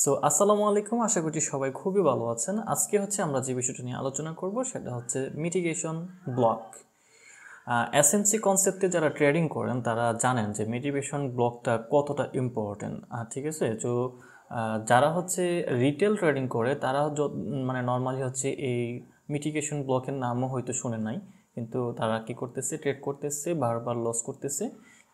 So আসসালামু আলাইকুম, আশা করছি সবাই খুবই ভালো আছেন। আজকে হচ্ছে আমরা যে বিষয়টা নিয়ে আলোচনা করব সেটা হচ্ছে মিটিগেশন ব্লক। এসএমসি কনসেপ্টে যারা ট্রেডিং করেন তারা জানেন যে মিটিগেশন ব্লকটা কতটা ইম্পর্টেন্ট। ঠিক আছে, তো যারা হচ্ছে রিটেল ট্রেডিং করে তারা মানে নর্মালি হচ্ছে এই মিটিগেশন ব্লকের নামও হয়তো শুনে নাই, কিন্তু তারা কি করতেছে, ট্রেড করতেছে, বারবার লস করতেছে,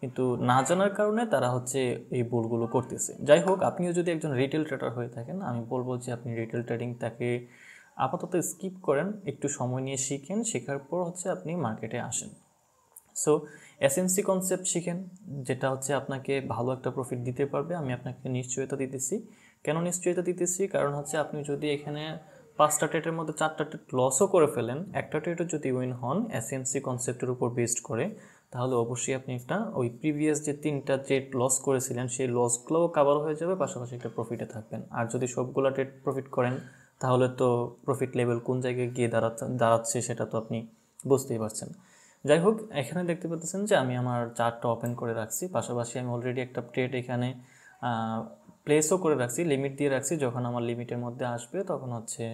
কিন্তু না জানার কারণে তারা হচ্ছে এই ভুলগুলো করতেছে। যাই হোক, আপনিও যদি একজন রিটেল ট্রেডার হয়ে থাকেন, আমি বলবো যে আপনি রিটেল ট্রেডিংটাকে আপাতত স্কিপ করেন, একটু সময় নিয়ে শিখেন, শেখার পর হচ্ছে আপনি মার্কেটে আসেন। সো এসএমসি কনসেপ্ট শিখেন, যেটা হচ্ছে আপনাকে ভালো একটা প্রফিট দিতে পারবে। আমি আপনাকে নিশ্চয়তা দিতেছি। কেন নিশ্চয়তা দিতেছি? কারণ হচ্ছে আপনি যদি এখানে 5টা ট্রেডের মধ্যে 4টা ট্রেড লসও করে ফেলেন, একটা ট্রেডও যদি উইন হন এসএমসি কনসেপ্টের উপর বেসড করে, তাহলে অবশ্যই আপনি একটা ওই প্রিভিয়াস যে 3টা ট্রেড লস করেছিলেন সেই লসগুলোও কাভার হয়ে যাবে, পাশাপাশি একটা প্রফিটে থাকবেন। আর যদি সবগুলো ট্রেড প্রফিট করেন তাহলে তো প্রফিট লেভেল কোন জায়গায় গিয়ে দাঁড়াচ্ছে সেটা তো আপনি বুঝতেই পারছেন। যাই হোক, এখানে দেখতে পাচ্ছেন যে আমি আমার চার্টটা ওপেন করে রাখছি, পাশাপাশি আমি অলরেডি একটা ট্রেড এখানে প্লেসও করে রাখছি, লিমিট দিয়ে রাখছি। যখন আমার লিমিটের মধ্যে আসবে তখন হচ্ছে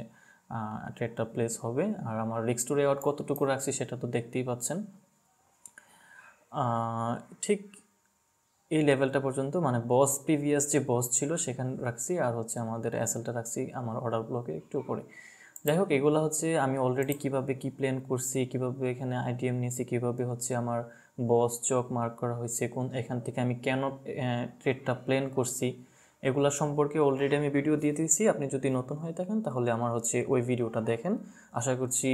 ট্রেডটা প্লেস হবে। আর আমার রিস্ক টু রেওয়ার্ড কতটুকু রাখছি সেটা তো দেখতেই পাচ্ছেন। ঠিক এই লেভেলটা পর্যন্ত, মানে বস প্রিভিয়াস যে বস ছিল সেখানে রাখছি, আর হচ্ছে আমাদের অ্যাসেলটা রাখছি আমার অর্ডার ব্লকে একটু উপরে। যাই হোক, এগুলো হচ্ছে আমি অলরেডি কিভাবে কি প্ল্যান করছি, কিভাবে এখানে আইডিএম নিয়েছি, কিভাবে হচ্ছে আমার বস চক মার্ক করা হয়েছে, কোন এখান থেকে আমি কেন ট্রেডটা প্ল্যান করছি, এগুলো সম্পর্কে অলরেডি আমি ভিডিও দিয়ে দিয়েছি। আপনি যদি নতুন হয়ে থাকেন তাহলে আমার হচ্ছে ওই ভিডিওটা দেখেন। আশা করছি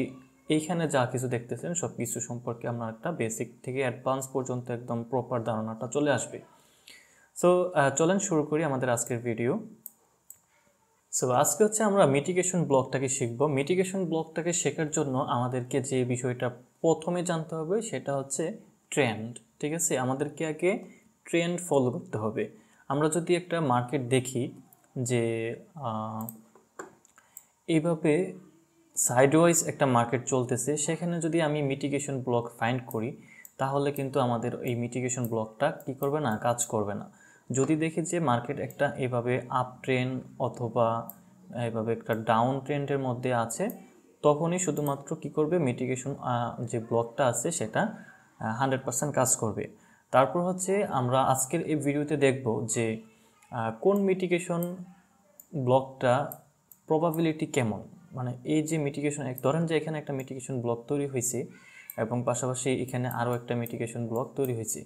এইখানে যা কিছু দেখতেছেন সব কিছু সম্পর্কে আপনার একটা বেসিক থেকে অ্যাডভান্স পর্যন্ত একদম প্রপার ধারণাটা চলে আসবে। সো চলেন শুরু করি আমাদের আজকের ভিডিও। সো আজকে হচ্ছে আমরা মিটিগেশন ব্লকটাকে শিখব। মিটিগেশন ব্লকটাকে শেখার জন্য আমাদেরকে যে বিষয়টা প্রথমে জানতে হবে সেটা হচ্ছে ট্রেন্ড। ঠিক আছে, আমাদেরকে আগে ট্রেন্ড ফলো করতে হবে। আমরা যদি একটা মার্কেট দেখি যে এইভাবে সাইডওয়াইজ একটা মার্কেট চলতেছে, সেখানে যদি আমি মিটিগেশন ব্লক ফাইন্ড করি তাহলে কিন্তু আমাদের এই মিটিগেশন ব্লকটা কী করবে না, কাজ করবে না। যদি দেখি যে মার্কেট একটা এভাবে আপ ট্রেন্ড অথবা এভাবে একটা ডাউন ট্রেন্ডের মধ্যে আছে, তখনই শুধুমাত্র কী করবে, মিটিগেশন যে ব্লকটা আছে সেটা 100% কাজ করবে। তারপর হচ্ছে আমরা আজকের এই ভিডিওতে দেখব যে কোন মিটিগেশন ব্লকটা প্রবাবিলিটি কেমন, মানে এই যে মিটিগেশন, ধরেন যে এখানে একটা মিটিগেশন ব্লক তৈরি হয়েছে এবং পাশাপাশি এখানে আরও একটা মিটিগেশন ব্লক তৈরি হয়েছে।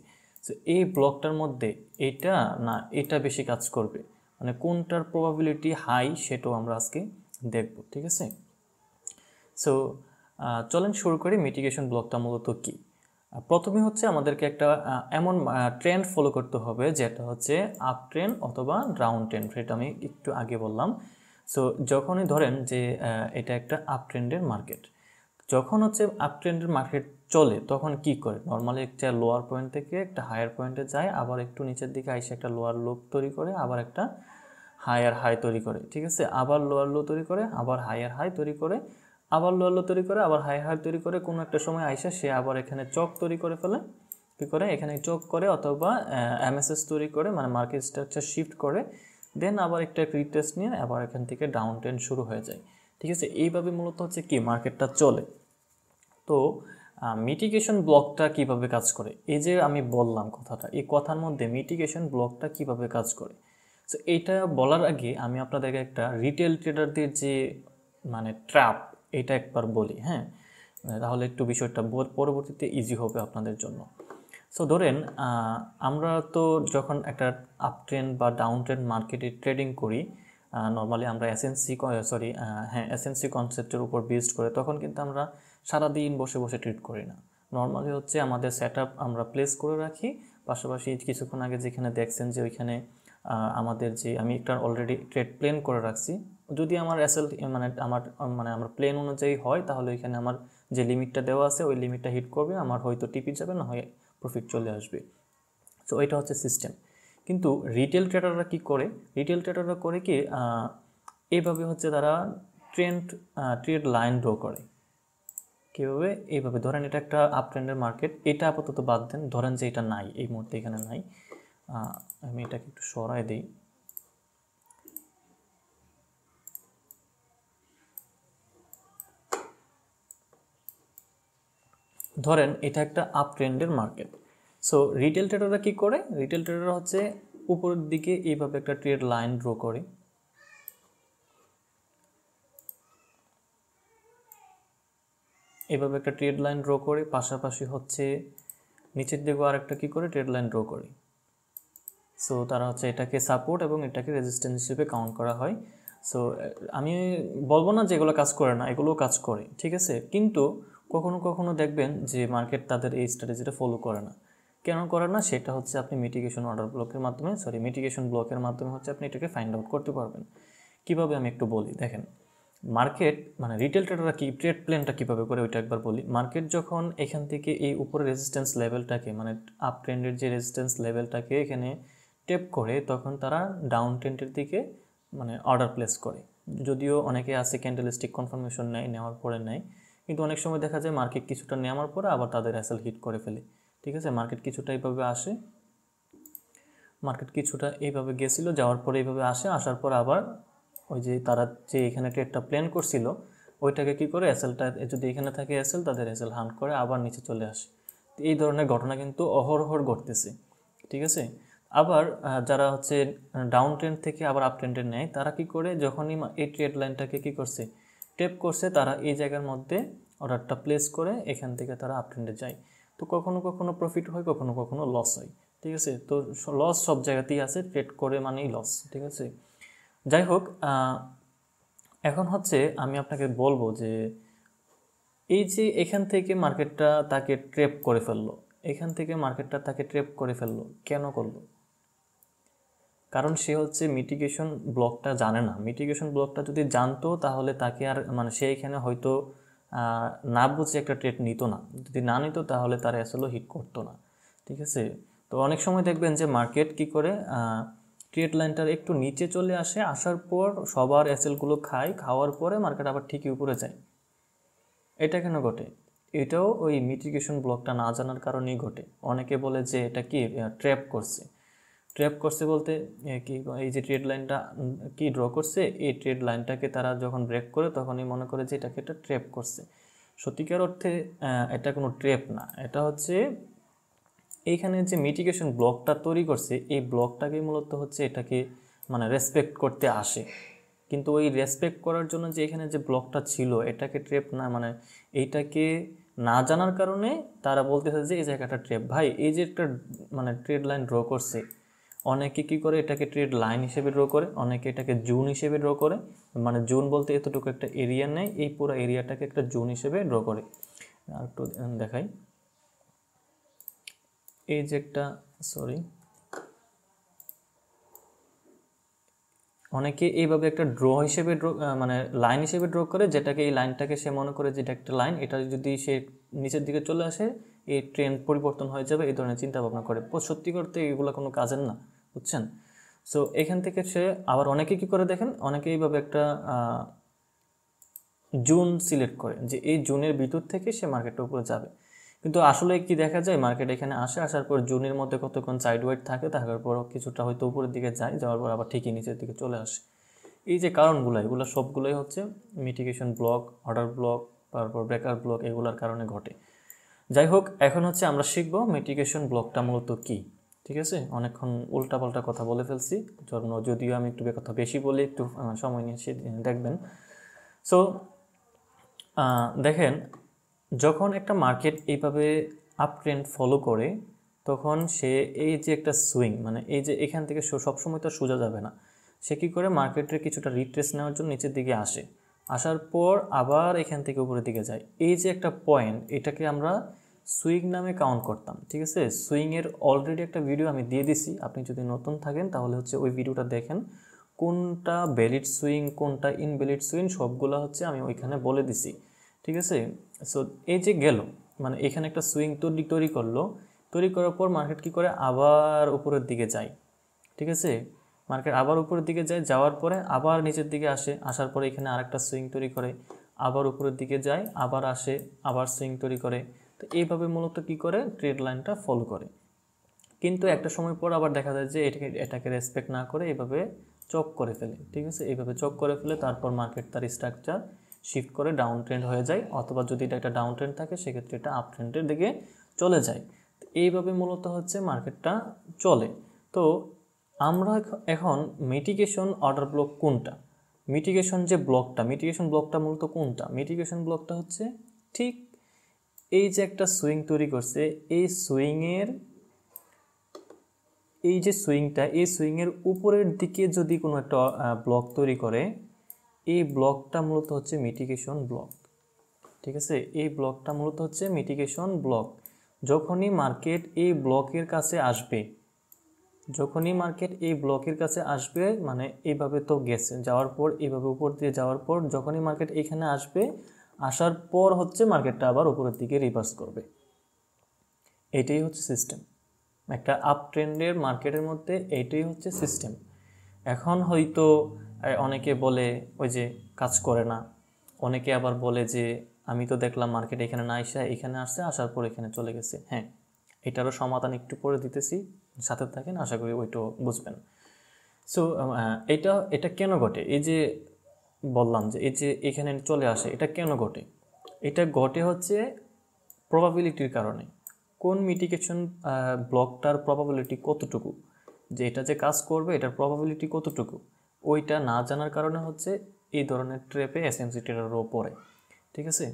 সো এই ব্লকটার মধ্যে এটা না এটা বেশি কাজ করবে, মানে কোনটার প্রবাবিলিটি হাই সেটাও আমরা আজকে দেখব। ঠিক আছে, সো চলেন শুরু করি। মিটিগেশন ব্লকটা মূলত কী? প্রথমে হচ্ছে আমাদেরকে একটা এমন ট্রেন্ড ফলো করতে হবে যেটা হচ্ছে আপ ট্রেন্ড অথবা ডাউন ট্রেন্ড, সেটা আমি একটু আগে বললাম। সো যখনই ধরেন যে এটা একটা আপ ট্রেন্ডের মার্কেট, যখন হচ্ছে আপ ট্রেন্ডের মার্কেট চলে তখন কি করে, নর্মালি একটা লোয়ার পয়েন্ট থেকে একটা হায়ার পয়েন্টে যায়, আবার একটু নিচের দিকে আইসে একটা লোয়ার লো তৈরি করে, আবার একটা হায়ার হাই তৈরি করে। ঠিক আছে, আবার লোয়ার লো তৈরি করে, আবার হায়ার হাই তৈরি করে, আবার লোয়ার লো তৈরি করে, আবার হাই হাই তৈরি করে, কোনো একটা সময় আইসা সে আবার এখানে চক তৈরি করে ফেলে। কী করে, এখানে চক করে অথবা এমএসএস তৈরি করে, মানে মার্কেট স্ট্রাকচার শিফট করে, দেন আবার একটা রিটেস্ট নিয়ে আবার এখান থেকে ডাউন ট্রেন্ড শুরু হয়ে যায়। ঠিক আছে, এইভাবে মূলত হচ্ছে কি মার্কেটটা চলে। তো মিটিগেশন ব্লকটা কিভাবে কাজ করে, এই যে আমি বললাম কথাটা, এই কথার মধ্যে মিটিগেশন ব্লকটা কিভাবে কাজ করে, সো এইটা বলার আগে আমি আপনাদেরকে একটা রিটেল ট্রেডারদের যে মানে ট্র্যাপ, এটা একবার বলি। হ্যাঁ, তাহলে একটু বিষয়টা পরবর্তীতে ইজি হবে আপনাদের জন্য। সো ধরেন আমরা তো যখন একটা আপ ট্রেন্ড বা ডাউন ট্রেন্ড মার্কেটে ট্রেডিং করি, নর্মালি আমরা এসএনসি কনসেপ্টের উপর বেসড করে, তখন কিন্তু আমরা সারাদিন বসে বসে ট্রেড করি না। নর্মালি হচ্ছে আমাদের সেট আমরা প্লেস করে রাখি, পাশাপাশি কিছুক্ষণ আগে যেখানে দেখছেন যে ওইখানে আমাদের যে আমি একটা অলরেডি ট্রেড প্ল্যান করে রাখছি, যদি আমার আমার প্ল্যান অনুযায়ী হয় তাহলে ওইখানে আমার যে লিমিটটা দেওয়া আছে ওই লিমিটটা হিট করবে, আমার হয়তো টিপি যাবে, না হয় প্রফিট চলে আসবে। সো এটা হচ্ছে সিস্টেম। কিন্তু রিটেল ট্রেডাররা কি করে, রিটেল ট্রেডাররা করে কি এইভাবে হচ্ছে তারা ট্রেড লাইন ড্র করে। কীভাবে, এইভাবে ধরেন এটা একটা আপ ট্রেন্ডের মার্কেট, এটা আপাতত বাদ দেন, ধরেন যে এটা নাই, এই মুহূর্তে এখানে নাই, আমি এটাকে একটু সরাই দিই। ধরেন এটা একটা আপ ট্রেন্ডের মার্কেট। সো রিটেল ট্রেডাররা কী করে, রিটেল ট্রেডাররা হচ্ছে উপরের দিকে এইভাবে একটা ট্রেড লাইন ড্র করে, এভাবে একটা ট্রেড লাইন ড্র করে, পাশাপাশি হচ্ছে নিচের দিকেও আরেকটা কী করে ট্রেড লাইন ড্র করে। সো তারা হচ্ছে এটাকে সাপোর্ট এবং এটাকে রেজিস্ট্যান্স হিসেবে কাউন্ট করা হয়। সো আমি বলবো না যে এগুলো কাজ করে না, এগুলোও কাজ করে, ঠিক আছে। কিন্তু কখনো কখনো দেখবেন যে মার্কেট তাদের এই স্ট্র্যাটেজিটা ফলো করে না। কেন করে না সেটা হচ্ছে আপনি মিটিগেশন অর্ডার ব্লকের মাধ্যমে মিটিগেশন ব্লকের মাধ্যমে হচ্ছে আপনি এটাকে ফাইন্ড আউট করতে পারবেন। কীভাবে আমি একটু বলি, দেখেন মার্কেট মানে রিটেল ট্রেডাররা কি ট্রেড প্ল্যানটা কীভাবে করে ওইটা একবার বলি। মার্কেট যখন এখান থেকে এই উপরে রেজিস্ট্যান্স লেভেলটাকে মানে আপ ট্রেন্ডের যে রেজিস্ট্যান্স লেভেলটাকে এখানে টেপ করে, তখন তারা ডাউন ট্রেন্ডের দিকে মানে অর্ডার প্লেস করে। যদিও অনেকে আছে ক্যান্ডেলস্টিক কনফার্মেশন নেওয়ার পরে নেয়, কিন্তু অনেক সময় দেখা যায় মার্কেট কিছুটা নেওয়ার পরে আবার তাদের অ্যাসেল হিট করে ফেলে, ঠিক আছে। মার্কেট কিছুটা এইভাবে আসে, মার্কেট কিছুটা এইভাবে গেছিলো, যাওয়ার পরে এইভাবে আসে, আসার পর আবার ওই যে তারা যে এখানে ট্রেডটা প্ল্যান করছিল ওইটাকে কী করে অ্যাসেলটা যদি এখানে থাকে অ্যাসেল, তাদের অ্যাসেল হান্ট করে আবার নিচে চলে আসে। এই ধরনের ঘটনা কিন্তু অহরহর ঘটতেছে, ঠিক আছে। আবার যারা হচ্ছে ডাউন ট্রেন্ড থেকে আবার আপ ট্রেন্ডে নেয়, তারা কি করে যখনই এই ট্রেড লাইনটাকে কী করছে টেপ করছে, তারা এই জায়গার মধ্যে অর্ডারটা প্লেস করে এখান থেকে তারা আপ ট্রেন্ডে যায়। তো কখনো কখনো প্রফিট হয়, কখনো কখনো লস হয়, ঠিক আছে। তো লস সব জায়গাতেই আছে, ট্রেড করে মানেই লস, ঠিক আছে। যাই হোক, এখন হচ্ছে আমি আপনাকে বলবো যে এই যে এখান থেকে মার্কেটটা তাকে ট্রেপ করে ফেললো, এখান থেকে মার্কেটটা তাকে ট্রেপ করে ফেললো, কেন করলো? কারণ সে হচ্ছে মিটিগেশন ব্লকটা জানে না। মিটিগেশন ব্লকটা যদি জানতো তাহলে তাকে আর মানে সে এখানে হয়তো না বুঝে একটা ট্রেড নিত না। যদি না নিত তাহলে তার অ্যাসেলও হিট করতো না, ঠিক আছে। তো অনেক সময় দেখবেন যে মার্কেট কি করে ট্রেড লাইনটার একটু নিচে চলে আসে, আসার পর সবার অ্যাসেলগুলো খায়, খাওয়ার পরে মার্কেট আবার ঠিকই উপরে যায়। এটা কেন ঘটে? এটাও ওই মিটিগেশন ব্লকটা না জানার কারণেই ঘটে। অনেকে বলে যে এটা কি ট্র্যাপ করছে। ট্র্যাপ করছে বলতে কি, এই যে ট্রেড লাইনটা কি ড্র করছে, এই ট্রেড লাইনটাকে তারা যখন ব্রেক করে তখনই মনে করে যে এটাকে একটা ট্র্যাপ করছে। সত্যিকার অর্থে এটা কোনো ট্র্যাপ না, এটা হচ্ছে এইখানে যে মিটিগেশন ব্লকটা তৈরি করছে, এই ব্লকটাকে মূলত হচ্ছে এটাকে মানে রেসপেক্ট করতে আসে। কিন্তু ওই রেসপেক্ট করার জন্য যে এখানে যে ব্লকটা ছিল এটাকে ট্র্যাপ না মানে এইটাকে না জানার কারণে তারা বলতেছে যে এই জায়গাটা ট্র্যাপ। ভাই এই যে একটা মানে ট্রেড লাইন ড্র করছে, অনেকে কী করে এটাকে ট্রেড লাইন হিসেবে ড্র করে, অনেকে এটাকে জোন হিসেবে ড্র করে। মানে জোন বলতে এতটুকু একটা এরিয়া নেয়, এই পুরো এরিয়াটাকে একটা জোন হিসেবে ড্র করে। আর একটু দেখাই, এই যে একটা অনেকে এইভাবে একটা ড্র হিসেবে মানে লাইন হিসেবে ড্র করে, যেটাকে এই লাইনটাকে সে মনে করে যে এটা একটা লাইন, এটা যদি সে নিচের দিকে চলে আসে এই ট্রেন্ড পরিবর্তন হয়ে যাবে, এই ধরনের চিন্তা ভাবনা করে। সত্যি করতে এগুলো কোনো কাজের না, বুঝছেন। সো এখান থেকে সে আবার অনেকে কী করে দেখেন, অনেকে এইভাবে একটা জোন সিলেক্ট করে যে এই জোনের ভিতর থেকে সে মার্কেটের উপরে যাবে। কিন্তু আসলে কি দেখা যায়, মার্কেট এখানে আসে, আসার পর জোনের মধ্যে কতক্ষণ সাইডওয়াইড থাকে, থাকার পর কিছুটা হয়তো উপরের দিকে যায়, যাওয়ার পর আবার ঠিকই নিচের দিকে চলে আসে। এই যে কারণগুলো, এগুলো সবগুলোই হচ্ছে মিটিগেশন ব্লক, অর্ডার ব্লক, তারপর ব্রেকার ব্লক, এগুলোর কারণে ঘটে। যাই হোক, এখন হচ্ছে আমরা শিখব মিটিগেশন ব্লকটা মূলত কী, ঠিক আছে। অনেকক্ষণ উল্টাপাল্টা কথা বলে ফেলছি, যদিও আমি একটু কথা বেশি বলে একটু সময় নিয়ে দেখবেন। সো দেখেন, যখন একটা মার্কেট এইভাবে আপ ট্রেন্ড ফলো করে, তখন সে এই যে একটা সুইং মানে এই যে এখান থেকে সবসময় তো সোজা যাবে না, সে কী করে মার্কেটের কিছুটা রিট্রেস নেওয়ার জন্য নিচের দিকে আসে, আসার পর আবার এখান থেকে উপরের দিকে যায়। এই যে একটা পয়েন্ট, এটাকে আমরা সুইং নামে কাউন্ট করতাম, ঠিক আছে। সুইংয়ের অলরেডি একটা ভিডিও আমি দিয়ে দিছি, আপনি যদি নতুন থাকেন তাহলে হচ্ছে ওই ভিডিওটা দেখেন, কোনটা ভ্যালিড সুইং কোনটা ইনভ্যালিড সুইং সবগুলো হচ্ছে আমি ওইখানে বলে দিছি, ঠিক আছে। সো এই যে গেল মানে এখানে একটা সুইং তৈরি করলো, তৈরি করার পর মার্কেট কী করে আবার উপরের দিকে যায়, ঠিক আছে। মার্কেট আবার উপরের দিকে যায়, যাওয়ার পরে আবার নিচের দিকে আসে, আসার পরে এখানে আরেকটা সুইং তৈরি করে, আবার উপরের দিকে যায়, আবার আসে, আবার সুইং তৈরি করে। তো এইভাবে মূলত কী করে ট্রেড লাইনটা ফলো করে। কিন্তু একটা সময় পর আবার দেখা যায় যে এটাকে রেসপেক্ট না করে এইভাবে চক করে ফেলে, ঠিক আছে। এইভাবে চক করে ফেলে, তারপর মার্কেট তার স্ট্রাকচার শিফট করে ডাউন ট্রেন্ড হয়ে যায়, অথবা যদি এটা একটা ডাউন ট্রেন্ড থাকে সেক্ষেত্রে এটা আপ ট্রেন্ডের দিকে চলে যায়। এইভাবে মূলত হচ্ছে মার্কেটটা চলে। তো আমরা এখন মিটিগেশন অর্ডার ব্লক কোনটা, মিটিগেশন ব্লকটা মূলত কোনটা? মিটিগেশন ব্লকটা হচ্ছে ঠিক এই যে একটা সুইং তৈরি করছে, এই সুইংয়ের উপরের দিকে যদি কোনো একটা ব্লক তৈরি করে, এই ব্লকটা মূলত হচ্ছে মিটিগেশন ব্লক। ঠিক আছে, এই ব্লকটা মূলত হচ্ছে মিটিগেশন ব্লক। যখনই মার্কেট এই ব্লকের কাছে আসবে, মানে এইভাবে তো গেছে, যাওয়ার পর এইভাবে উপর দিয়ে যাওয়ার পর যখনই মার্কেট এখানে আসবে, আসার পর হচ্ছে মার্কেটটা আবার উপরের দিকে রিভার্স করবে। এটাই হচ্ছে সিস্টেম একটা আপ ট্রেন্ডের মার্কেটের মধ্যে, এইটাই হচ্ছে সিস্টেম। এখন হয়তো অনেকে বলে ওই যে কাজ করে না, অনেকে আবার বলে যে আমি তো দেখলাম মার্কেট এখানে না এসে এখানে আসছে, আসার পর এখানে চলে গেছে। হ্যাঁ, এটারও সমাধান একটু পরে দিতেছি, সাথে থাকেন, আশা করি ওইটাও বুঝবেন। সো এটা কেন ঘটে? এই যে বললাম যে এই যে এখানে চলে আসে, এটা কেন ঘটে? এটা ঘটে হচ্ছে প্রবাবিলিটির কারণে। কোন মিটিগেশন ব্লকটার প্রবাবিলিটি কতটুকু, যে এটা যে কাজ করবে এটার প্রবাবিলিটি কতটুকু, ওইটা না জানার কারণে হচ্ছে এই ধরনের ট্র্যাপে এসএমসি ট্রেডারও পড়ে। ঠিক আছে,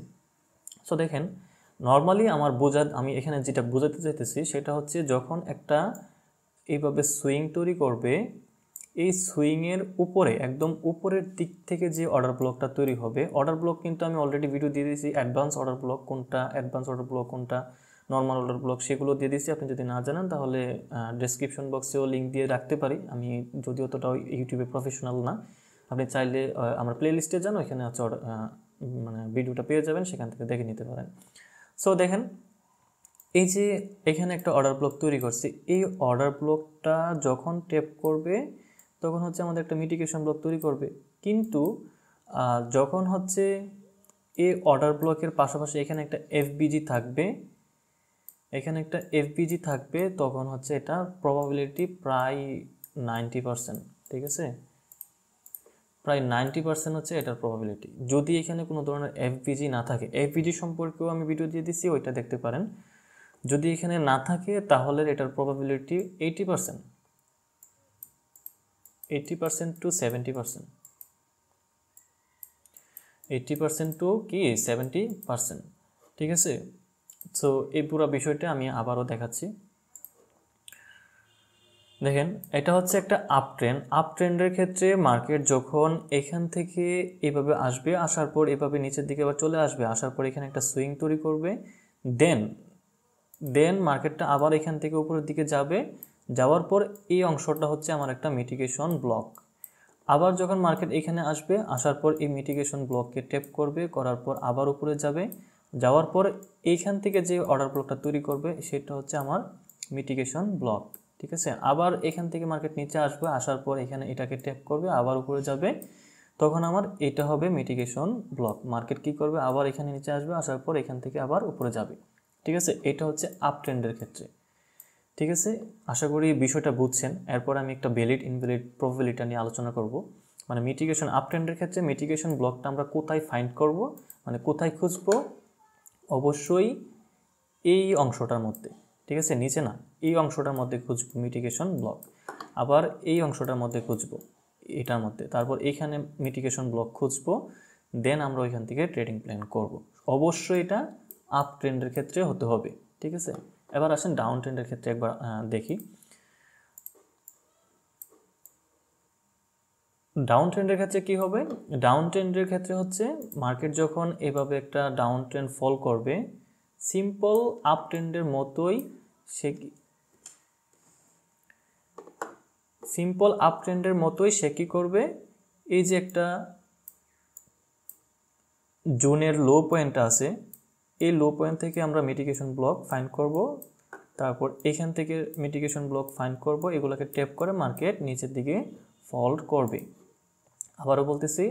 সো দেখেন নর্মালি আমি এখানে যেটা বোঝাতে চাইতেছি সেটা হচ্ছে যখন একটা এইভাবে সুইং তৈরি করবে, এই সুইংয়ের উপরে একদম উপরের দিক থেকে যে অর্ডার ব্লকটা তৈরি হবে, অর্ডার ব্লক কিন্তু আমি অলরেডি ভিডিও দিয়ে দিয়েছি, অ্যাডভান্স অর্ডার ব্লক কোনটা, নর্মাল অর্ডার ব্লক, সেগুলো দিয়ে দিয়েছি। আপনি যদি না জানেন তাহলে ডেসক্রিপশন বক্সেও লিঙ্ক দিয়ে রাখতে পারি, আমি যদিও অতটা ইউটিউবে প্রফেশনাল না। আপনি চাইলে আমার প্লে লিস্টে যান, ওইখানে হচ্ছে মানে ভিডিওটা পেয়ে যাবেন, সেখান থেকে দেখে নিতে পারেন। সো দেখেন এই যে এখানে একটা অর্ডার ব্লক তৈরি করছি, এই অর্ডার ব্লকটা যখন ট্যাপ করবে তখন হচ্ছে আমাদের একটা মিটিগেশন ব্লক তৈরি করবে। কিন্তু যখন হচ্ছে এই অর্ডার ব্লকের পাশাপাশি এখানে একটা এফবিজি থাকবে, তখন হচ্ছে এটা প্রবাবিলিটি প্রায় 90%। ঠিক আছে, প্রায় 90% হচ্ছে এটার প্রবাবিলিটি। যদি এখানে কোনো ধরনের এফবিজি না থাকে, এফবিজি সম্পর্কেও আমি ভিডিও দিয়ে দিচ্ছি, ওইটা দেখতে পারেন। যদি এখানে না থাকে তাহলে এটার প্রবাবিলিটি 80% টু 70%, 80% টু কি 70%। ঠিক আছে, সো এই পুরো বিষয়টা আমি আবারও দেখাচ্ছি। দেখেন এটা হচ্ছে একটা আপ ট্রেন্ডের ক্ষেত্রে মার্কেট যখন এখান থেকে এভাবে আসবে, আসার পর এভাবে নিচের দিকে আবার চলে আসবে, আসার পর এখানে একটা সুইং তৈরি করবে, দেন মার্কেটটা আবার এখান থেকে উপরের দিকে যাবে, যাওয়ার পর এই অংশটা হচ্ছে আমার একটা মিটিগেশন ব্লক। আবার যখন মার্কেট এখানে আসবে, আসার পর এই মিটিগেশন ব্লককে ট্যাপ করবে, করার পর আবার উপরে যাবে, যাওয়ার পর এইখান থেকে যে অর্ডার ব্লকটা তৈরি করবে সেটা হচ্ছে আমার মিটিগেশন ব্লক। ঠিক আছে, আবার এখান থেকে মার্কেট নিচে আসবে, আসার পর এখানে এটাকে ট্যাপ করবে, আবার উপরে যাবে, তখন আমার এটা হবে মিটিগেশন ব্লক। মার্কেট কি করবে, আবার এখানে নিচে আসবে, আসার পর এখান থেকে আবার উপরে যাবে। ঠিক আছে, এটা হচ্ছে আপ ট্রেন্ডের ক্ষেত্রে। ঠিক আছে, আশা করি বিষয়টা বুঝছেন। এরপর আমি একটা ভ্যালিড ইনভ্যালিড প্রবাবিলিটি নিয়ে আলোচনা করব। মানে মিটিগেশন আপ ট্রেন্ডের ক্ষেত্রে মিটিগেশন ব্লকটা আমরা কোথায় ফাইন্ড করব, মানে কোথায় খুঁজবো? অবশ্যই এই অংশটার মধ্যে। ঠিক আছে, নিচে না, এই অংশটার মধ্যে খুঁজবো মিটিগেশন ব্লক, আবার এই অংশটার মধ্যে খুঁজবো, এটার মধ্যে, তারপর এইখানে মিটিগেশন ব্লক খুঁজবো, দেন আমরা ওইখান থেকে ট্রেডিং প্ল্যান করব। অবশ্যই এটা আপ ট্রেন্ডের ক্ষেত্রে হতে হবে। ঠিক আছে, এবার আসেন ডাউন ট্রেন্ডের ক্ষেত্রে একবার দেখি। ডাউন ট্রেন্ডের ক্ষেত্রে কি হবে? ডাউন ট্রেন্ডের ক্ষেত্রে হচ্ছে মার্কেট যখন এভাবে একটা ডাউন ট্রেন্ড ফল করবে, সিম্পল আপ ট্রেন্ডের মতোই সে কি করবে, এই যে একটা জোনের লো পয়েন্ট আছে, এই লো পয়েন্ট থেকে আমরা মিটিগেশন ব্লক ফাইন্ড করব, তারপর এখান থেকে মিটিগেশন ব্লক ফাইন্ড করব, এগুলোকে ট্যাপ করে মার্কেট নিচের দিকে ফল করবে। আবারও বলতেছি,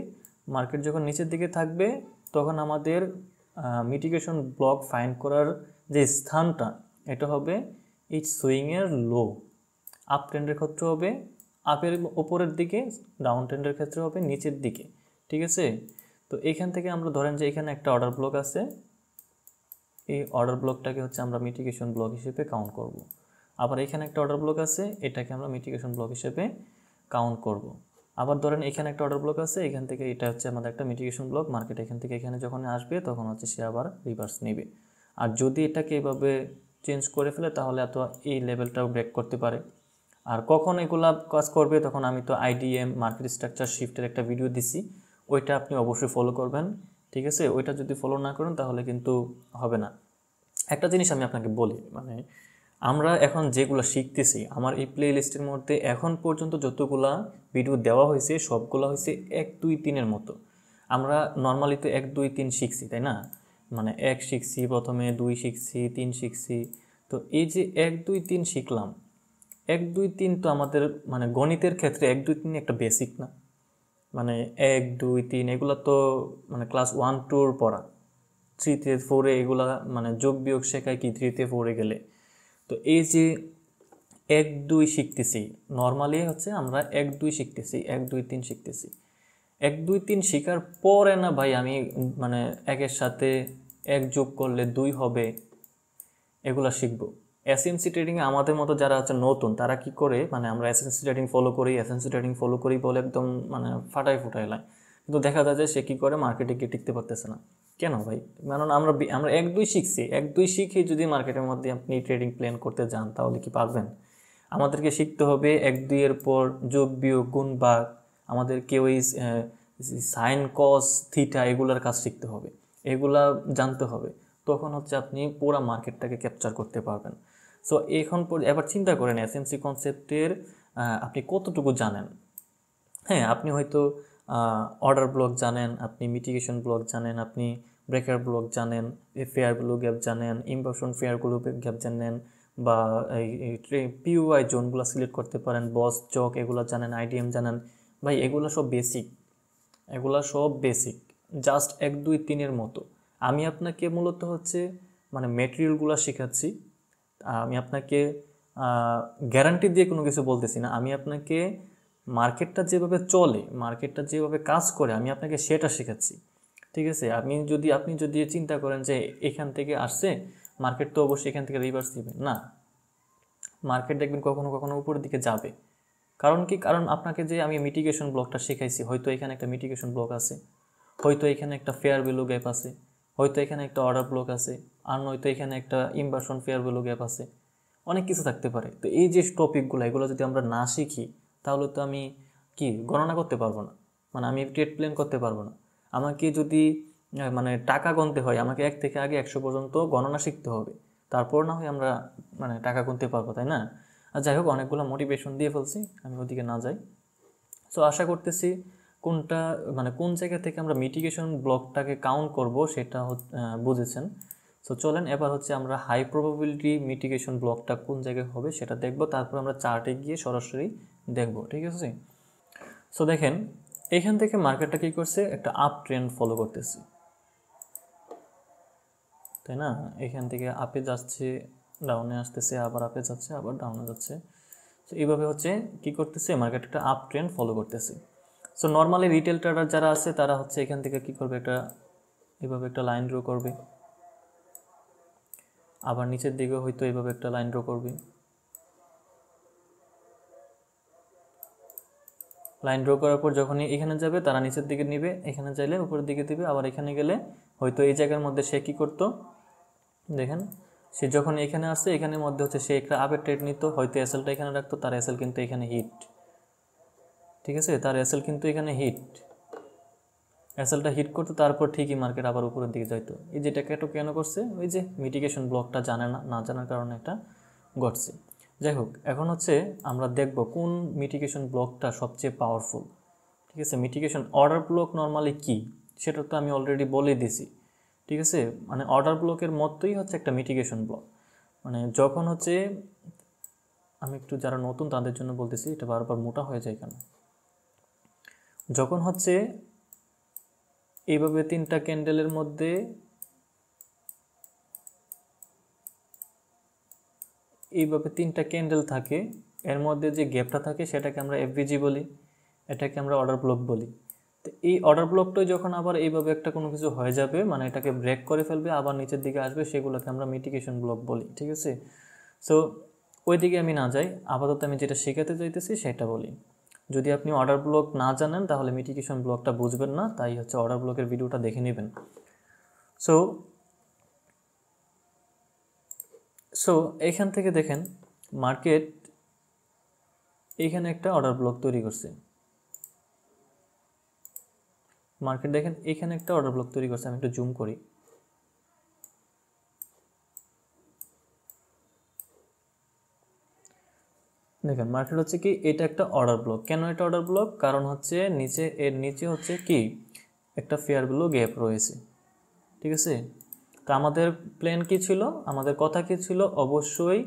মার্কেট যখন নিচের দিকে থাকবে তখন আমাদের মিটিগেশন ব্লক ফাইন্ড করার যে স্থানটা, এটা হবে এই সুইংয়ের লো। আপ ট্রেন্ডের ক্ষেত্রে হবে আপের উপরের দিকে, ডাউন ট্রেন্ডের ক্ষেত্রে হবে নিচের দিকে। ঠিক আছে, তো তো এইখান থেকে আমরা ধরেন যে এখানে একটা অর্ডার ব্লক আছে, এই অর্ডার ব্লকটাকে হচ্ছে আমরা মিটিগেশন ব্লক হিসেবে কাউন্ট করব। আবার এখানে একটা অর্ডার ব্লক আছে, এটাকে আমরা মিটিগেশন ব্লক হিসেবে কাউন্ট করব। আবার ধরেন এখানে একটা অর্ডার ব্লক আছে, এখান থেকে এটা হচ্ছে আমাদের একটা মিটিগেশন ব্লক। মার্কেট এখান থেকে এখানে যখন আসবে তখন হচ্ছে সে আবার রিভার্স নেবে। আর যদি এটাকে এভাবে চেঞ্জ করে ফেলে তাহলে এত এই লেভেলটাও ব্রেক করতে পারে। আর কখন এগুলা কাজ করবে তখন আমি তো আইডিএম মার্কেট স্ট্রাকচার শিফটের একটা ভিডিও দিছি, ওইটা আপনি অবশ্যই ফলো করবেন। ঠিক আছে, ওইটা যদি ফলো না করেন তাহলে কিন্তু হবে না। একটা জিনিস আমি আপনাকে বলি, মানে আমরা এখন যেগুলো শিখতেছি, আমার এই প্লে লিস্টের মধ্যে এখন পর্যন্ত যতগুলা ভিডিও দেওয়া হয়েছে সবগুলো হয়েছে 1 2 3-এর মতো। আমরা নর্মালি তো 1 2 3 শিখছি, তাই না? মানে 1 শিখছি, প্রথমে 2 শিখছি, 3 শিখছি। তো এই যে 1 2 3 শিখলাম, 1 2 3 তো আমাদের মানে গণিতের ক্ষেত্রে 1 2 3 একটা বেসিক না? মানে 1 2 3 এগুলো তো মানে ক্লাস 1 2 পড়া, 3 থেকে 4 এগুলা মানে যোগ বিয়োগ শেখায় কি 3 থেকে 4 গেলে। তো এই যে 1 2 শিখতেছি, নর্মালি হচ্ছে আমরা 1 2 শিখতেছি, 1 2 3 শিখতেছি। 1 2 3 শেখার পরে না ভাই আমি মানে 1-এর সাথে 1 যোগ করলে 2 হবে, এগুলা শিখবো। এসএমসি ট্রেডিংয়ে আমাদের মতো যারা হচ্ছে নতুন তারা কি করে, মানে আমরা এসএমসি ট্রেডিং ফলো করি বলে একদম মানে ফুটাই লাই, কিন্তু দেখা যায় যে সে কী করে, মার্কেটে গিয়ে টিকতে পারতেছে না। কেন ভাই? কারণ আমরা আমরা 1 2 শিখছি, 1 2 শিখে যদি মার্কেটের মধ্যে আপনি ট্রেডিং প্ল্যান করতে যান তাহলে কি পারবেন? আমাদেরকে শিখতে হবে 1 2 এর পর যোগ বিয়োগ গুণ ভাগ, আমাদেরকে ওই সাইন কস থিটা এগুলার কাজ শিখতে হবে, এগুলা জানতে হবে। তখন হচ্ছে আপনি পুরো মার্কেটটাকে ক্যাপচার করতে পারবেন। সো এখন এবার চিন্তা করেন এসএমসি কনসেপ্টের আপনি কতটুকু জানেন। হ্যাঁ, আপনি হয়তো অর্ডার ব্লক জানেন, আপনি মিটিগেশন ব্লক জানেন, আপনি ব্রেকার ব্লক জানেন, ফেয়ার ভ্যালু গ্যাপ জানেন, ইনভার্সন ফেয়ার ভ্যালু গ্যাপ জানেন, বা এই পিওআই জোনগুলো সিলেক্ট করতে পারেন, বস চক এগুলো জানেন, আইডিএম জানেন। ভাই এগুলো সব বেসিক, এগুলা সব বেসিক, জাস্ট 1 2 3-এর মতো। আমি আপনাকে মূলত হচ্ছে মানে মেটেরিয়ালগুলো শেখাচ্ছি। আমি আপনাকে গ্যারান্টি দিয়ে কোনো কিছু বলতেছি না, আমি আপনাকে মার্কেটটা যেভাবে চলে, মার্কেটটা যেভাবে কাজ করে আমি আপনাকে সেটা শেখাচ্ছি। ঠিক আছে, আপনি যদি চিন্তা করেন যে এখান থেকে আসছে মার্কেট, তো অবশ্যই এখান থেকে রিভার্স দিবে না। মার্কেট দেখবেন কখনো কখনো উপরের দিকে যাবে। কারণ কি? কারণ আপনাকে যে আমি মিটিগেশন ব্লকটা শেখাইছি, হয়তো এখানে একটা মিটিগেশন ব্লক আছে, হয়তো এখানে একটা ফেয়ার ভ্যালু গ্যাপ আছে, হয়তো এখানে একটা অর্ডার ব্লক আছে, আর নয়তো এখানে একটা ইনভার্সন ফেয়ার ভ্যালু গ্যাপ আছে, অনেক কিছু থাকতে পারে। তো এই যে টপিকগুলো এগুলো যদি আমরা না শিখি তাহলে তো আমি কি গণনা করতে পারবো না, মানে আমি ট্রেড প্ল্যান করতে পারবো না। আমাকে যদি মানে টাকা গুনতে হয়, আমাকে 1 থেকে আগে 100 পর্যন্ত গণনা শিখতে হবে, তারপর না হয় আমরা মানে টাকা গুনতে পারবো, তাই না? আর যাই হোক, অনেকগুলো মোটিভেশন দিয়ে ফেলছি, আমি ওদিকে না যাই। সো আশা করতেছি কোনটা মানে কোন জায়গা থেকে আমরা মিটিগেশন ব্লকটাকে কাউন্ট করব সেটা বুঝেছেন। সো চলেন এবার হচ্ছে আমরা হাই প্রবাবিলিটি মিটিগেশন ব্লকটা কোন জায়গায় হবে সেটা দেখব, তারপর আমরা চার্টে গিয়ে সরাসরি দেখব। ঠিক আছে, সো দেখেন এখান থেকে মার্কেটটা কী করছে, একটা আপ ট্রেন্ড ফলো করতেছে, তাই না? এখান থেকে আপে যাচ্ছে, ডাউনে আসতেছে, আবার আপে যাচ্ছে, আবার ডাউনে যাচ্ছে। সো এইভাবে হচ্ছে কী করতেছে, মার্কেট একটা আপ ট্রেন্ড ফলো করতেছে। সো নর্মালি রিটেল ট্রেডার যারা আছে তারা হচ্ছে এখান থেকে কী করবে, এইভাবে একটা লাইন ড্র করবে, আবার নিচের দিকে হয়তো এইভাবে একটা লাইন ড্র করবে, লাইন ড্র করার পর যখনই এখানে যাবে তারা নিচের দিকে নিবে, এখানে চাইলে উপরের দিকে দিবে, আবার এখানে গেলে হয়তো এই জায়গার মধ্যে সে কী করতো দেখেন, সে যখন এখানে আসছে এখানের মধ্যে হচ্ছে সে একটা আপের ট্রেড নিত, হয়তো এসএলটা এখানে রাখতো, তার এসএল কিন্তু এখানে হিট। ঠিক আছে, তার এসএল কিন্তু এখানে হিট, এসএলটা হিট করতো, তারপর ঠিকই মার্কেট আবার উপরের দিকে যাইতো। এই যেটা কেন করছে, ওই যে মিটিগেশন ব্লকটা জানে না জানার কারণে এটা ঘটছে। যাই হোক, এখন হচ্ছে আমরা দেখব কোন মিটিগেশন ব্লকটা সবচেয়ে পাওয়ারফুল। ঠিক আছে, মিটিগেশন অর্ডার ব্লক নর্মালি কি সেটা তো আমি অলরেডি বলে দিছি। ঠিক আছে, মানে অর্ডার ব্লকের মতোই হচ্ছে একটা মিটিগেশন ব্লক। মানে যখন হচ্ছে আমি একটু যারা নতুন তাদের জন্য বলতেছি, এটা বারবার মোটা হয়ে যায় কেন, যখন হচ্ছে এইভাবে 3টা ক্যান্ডেলের মধ্যে এইভাবে 3টা ক্যান্ডেল থাকে, এর মধ্যে যে গ্যাপটা থাকে সেটাকে আমরা এফভিজি বলি, এটাকে আমরা অর্ডার ব্লক বলি। তো এই অর্ডার ব্লকটাই যখন আবার এইভাবে একটা কোনো কিছু হয়ে যাবে, মানে এটাকে ব্রেক করে ফেলবে, আবার নিচের দিকে আসবে, সেগুলোকে আমরা মিটিগেশন ব্লক বলি। ঠিক আছে, সো ওই দিকে আমি না যাই, আপাতত আমি যেটা শেখাতে চাইতেছি সেটা বলি। যদি আপনি অর্ডার ব্লক না জানেন তাহলে মিটিগেশন ব্লকটা বুঝবেন না, তাই হচ্ছে অর্ডার ব্লকের ভিডিওটা দেখে নেবেন। সো সো এখান থেকে দেখেন মার্কেট এখানে একটা অর্ডার ব্লক তৈরি করছে। মার্কেট দেখেন এখানে একটা অর্ডার ব্লক তৈরি করছে, আমি একটু জুম করি। দেখেন মার্কেট হচ্ছে কি, এটা একটা অর্ডার ব্লক। কেন এটা অর্ডার ব্লক? কারণ হচ্ছে নিচে, এর নিচে হচ্ছে কি একটা ফেয়ার ভ্যালু গ্যাপ রয়েছে। ঠিক আছে, তো আমাদের প্ল্যান কি ছিল, আমাদের কথা কি ছিল, অবশ্যই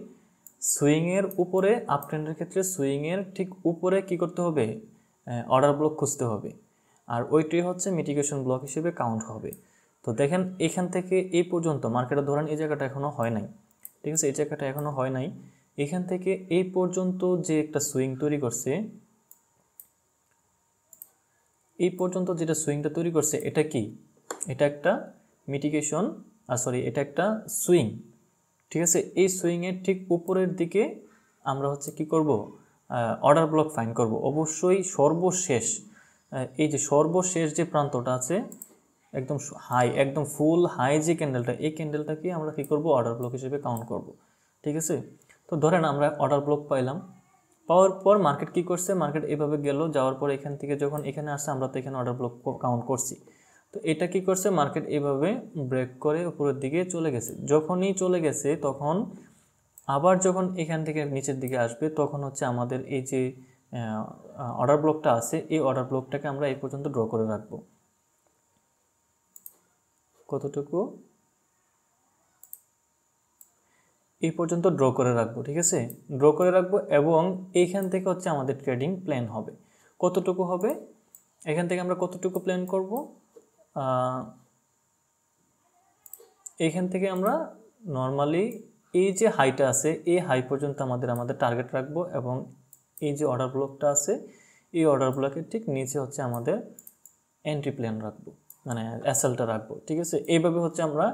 সুইংয়ের উপরে, আপ ট্রেন্ডের ক্ষেত্রে সুইংয়ের ঠিক উপরে কি করতে হবে, অর্ডার ব্লক খুঁজতে হবে, আর ওইটাই হচ্ছে মিটিগেশন ব্লক হিসেবে কাউন্ট হবে। তো দেখেন এখান থেকে এই পর্যন্ত মার্কেটে ধরেন এই জায়গাটা এখনও হয় নাই। ঠিক আছে, এই জায়গাটা এখনও হয় নাই। এখান থেকে এই পর্যন্ত যে একটা সুইং তৈরি করছে, এই পর্যন্ত যেটা সুইংটা তৈরি করছে, এটা কি, এটা একটা মিটিগেশন, এটা একটা সুইং। ঠিক আছে, এই সুইংয়ের ঠিক উপরের দিকে আমরা হচ্ছে কি করব, অর্ডার ব্লক ফাইন্ড করব। অবশ্যই সর্বশেষ, এই যে সর্বশেষ যে প্রান্তটা আছে একদম হাই, একদম ফুল হাই যে ক্যান্ডেলটা, এই ক্যান্ডেলটাকে আমরা কি করব, অর্ডার ব্লক হিসেবে কাউন্ট করব। ঠিক আছে, তো ধরেন আমরা অর্ডার ব্লক পাইলাম, পাওয়ার পর মার্কেট কি করছে, মার্কেট এভাবে গেল, যাওয়ার পর এখান থেকে যখন এখানে আসছে, আমরা তো এখানে অর্ডার ব্লক কাউন্ট করছি, তো এটা কি করছে, মার্কেট এভাবে ব্রেক করে উপরের দিকে চলে গেছে। যখনই চলে গেছে তখন আবার যখন এখান থেকে নিচের দিকে আসবে, তখন হচ্ছে আমাদের এই যে অর্ডার ব্লকটা আছে, এই অর্ডার ব্লকটাকে আমরা এই পর্যন্ত ড্র করে রাখবো। কতটুকু, এই পর্যন্ত ড্র করে রাখবো। ঠিক আছে, ড্র করে রাখবো, এবং এইখান থেকে হচ্ছে আমাদের ট্রেডিং প্ল্যান হবে। কতটুকু হবে, এখান থেকে আমরা কতটুকু প্ল্যান করব, এইখান থেকে আমরা নর্মালি এই যে হাইটা আছে, এই হাই পর্যন্ত আমাদের টার্গেট রাখবো, এবং এই যে অর্ডার ব্লকটা আছে, এই অর্ডার ব্লকের ঠিক নিচে হচ্ছে আমাদের এন্ট্রি প্ল্যান রাখবো, মানে এসএলটা রাখবো। ঠিক আছে, এইভাবে হচ্ছে আমরা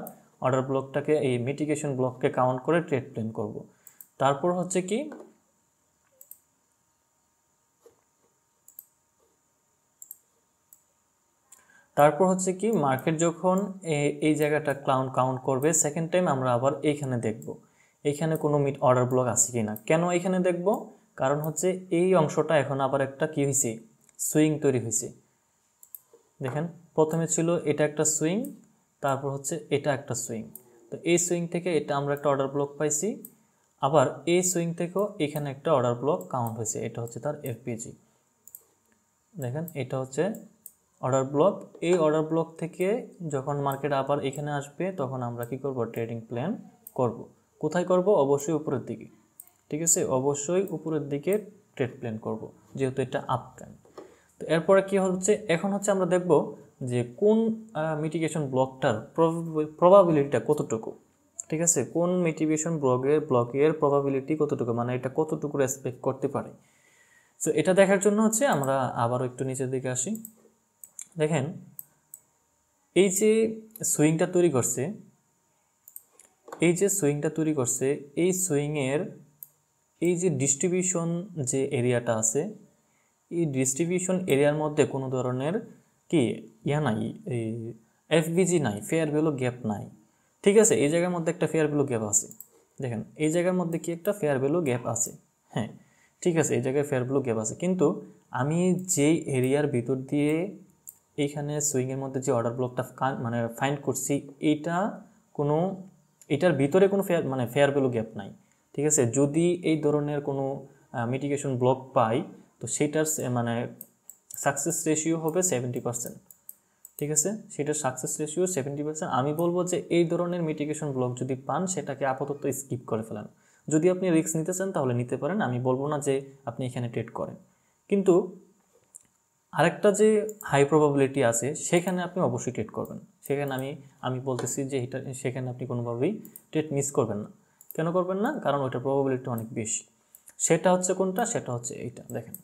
অর্ডার ব্লকটাকে, এই মিটিগেশন ব্লককে কাউন্ট করে ট্রেড প্ল্যান করব। তারপর হচ্ছে কি, মার্কেট যখন এই জায়গাটা কাউন্ট করবে, সেকেন্ড টাইম আমরা আবার এইখানে দেখব এইখানে কোনো অর্ডার ব্লক আছে কি না। কেন এইখানে দেখব, কারণ হচ্ছে এই অংশটা এখন আবার একটা কি হয়েছে, সুইং তৈরি হয়েছে। দেখেন প্রথমে ছিল এটা একটা সুইং, তারপর হচ্ছে এটা একটা সুইং, তো এই সুইং থেকে এটা আমরা একটা অর্ডার ব্লক পাইছি, আবার এই সুইং থেকেও এখানে একটা অর্ডার ব্লক কাউন্ট হয়েছে, এটা হচ্ছে তার এফপিজি। দেখেন এটা হচ্ছে অর্ডার ব্লক। এই অর্ডার ব্লক থেকে যখন মার্কেট আবার এখানে আসবে, তখন আমরা কি করব, ট্রেডিং প্ল্যান করব। কোথায় করব, অবশ্যই উপরের দিকে। ঠিক আছে, অবশ্যই উপরের দিকে ট্রেড প্ল্যান করব, যেহেতু এটা আপ ট্রেন্ড। তো এরপরে কি হচ্ছে, এখন হচ্ছে আমরা দেখব যে কোন মিটিগেশন ব্লকটার প্রবাবিলিটিটা কতটুকু। ঠিক আছে, কোন মিটিগেশন ব্লকের প্রবাবিলিটি কতটুকু, মানে এটা কতটুকু রেসপেক্ট করতে পারে। সো এটা দেখার জন্য হচ্ছে আমরা আবারও একটু নিচের দিকে আসি। দেখেন এই যে সুইংটা তৈরি করছে, এই সুইংয়ের এই যে ডিস্ট্রিবিউশন যে এরিয়াটা আছে, এই ডিস্ট্রিবিউশন এরিয়ার মধ্যে কোনো ধরনের কি নাই, এই এফবিজি নাই, ফেয়ার ভ্যালু গ্যাপ নাই। ঠিক আছে, এই জায়গার মধ্যে একটা ফেয়ার ভ্যালু গ্যাপ আছে। দেখেন এই জায়গার মধ্যে কি একটা ফেয়ার ভ্যালু গ্যাপ আছে। হ্যাঁ ঠিক আছে, এই জায়গায় ফেয়ার ভ্যালু গ্যাপ আছে, কিন্তু আমি যেই এরিয়ার ভিতর দিয়ে এইখানে সুইংয়ের মধ্যে যে অর্ডার ব্লকটা মানে ফাইন্ড করছি, এটার ভিতরে কোনো ফেয়ার ভ্যালু গ্যাপ নাই। ঠিক আছে, যদি এই ধরনের কোনো মিটিগেশন ব্লক পাই, তো সেটার মানে সাকসেস রেশিও হবে 70%। ঠিক আছে, সেটার সাকসেস রেশিও 70%। আমি বলবো যে এই ধরনের মিটিগেশন ব্লক যদি পান, সেটাকে আপাতত স্কিপ করে ফেলেন। যদি আপনি রিস্ক নিতে চান তাহলে নিতে পারেন, আমি বলবো না যে আপনি এখানে ট্রেড করেন, কিন্তু আরেকটা যে হাই প্রবাবিলিটি আছে সেখানে আপনি অবশ্যই ট্রেড করবেন। সেখানে আমি বলতেছি যে সেখানে আপনি কোনোভাবেই ট্রেড মিস করবেন না। কেন করবেন না, কারণ ওইটার প্রবাবিলিটি অনেক বেশি। সেটা হচ্ছে কোনটা, সেটা হচ্ছে এইটা। দেখেন